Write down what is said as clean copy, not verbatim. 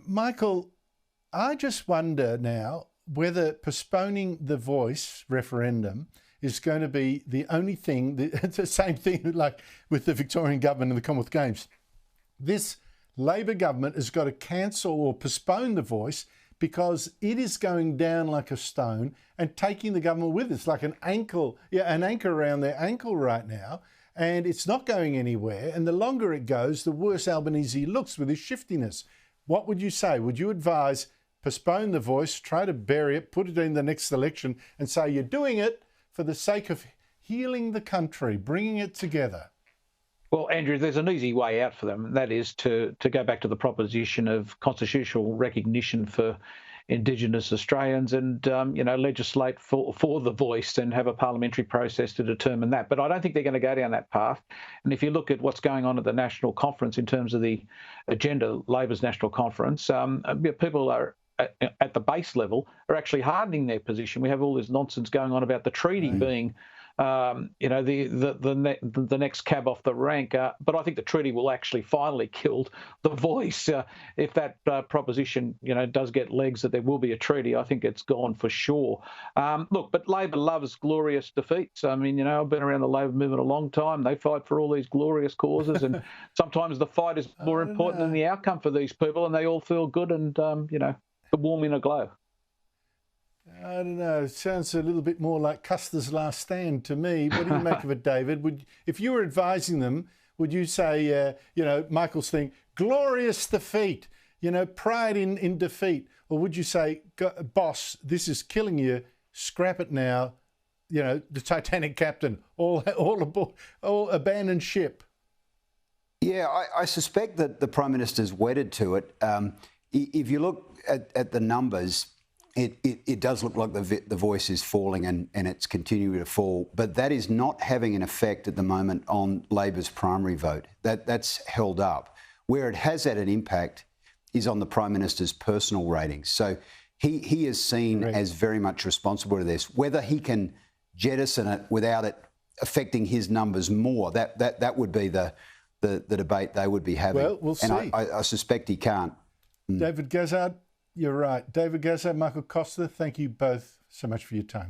Michael, I just wonder now whether postponing the voice referendum is going to be the only thing. It's the same thing like with the Victorian government and the Commonwealth Games. This Labor government has got to cancel or postpone the voice because it is going down like a stone and taking the government with it. It's like an anchor around their ankle right now, and it's not going anywhere. And the longer it goes, the worse Albanese looks with his shiftiness. What would you say? Would you advise postpone the voice, try to bury it, put it in the next election and say you're doing it for the sake of healing the country, bringing it together? Well, Andrew, there's an easy way out for them, and that is to go back to the proposition of constitutional recognition for Indigenous Australians and, legislate for the voice and have a parliamentary process to determine that. But I don't think they're going to go down that path. And if you look at what's going on at the National Conference in terms of the agenda, Labor's National Conference, people are at the base level are actually hardening their position. We have all this nonsense going on about the treaty being the next cab off the rank. But I think the treaty will actually finally kill the voice. If that proposition, does get legs that there will be a treaty, I think it's gone for sure. But Labor loves glorious defeats. I mean, I've been around the Labor movement a long time. They fight for all these glorious causes, and sometimes the fight is more important than the outcome for these people, and they all feel good and, warm in a glow. I don't know. It sounds a little bit more like Custer's Last Stand to me. What do you make of it, David? If you were advising them, would you say, Michael's thing, glorious defeat, pride in defeat? Or would you say, boss, this is killing you, scrap it now, the Titanic captain, all aboard, all abandon ship? Yeah, I suspect that the Prime Minister's wedded to it. If you look at the numbers, it does look like the voice is falling and it's continuing to fall, but that is not having an effect at the moment on Labor's primary vote. That's held up. Where it has had an impact is on the Prime Minister's personal ratings. So he is seen as very much responsible to this. Whether he can jettison it without it affecting his numbers more, that would be the debate they would be having. Well, we'll see. And I suspect he can't. David Gazzard, you're right. David Gazzard, Michael Costa, thank you both so much for your time.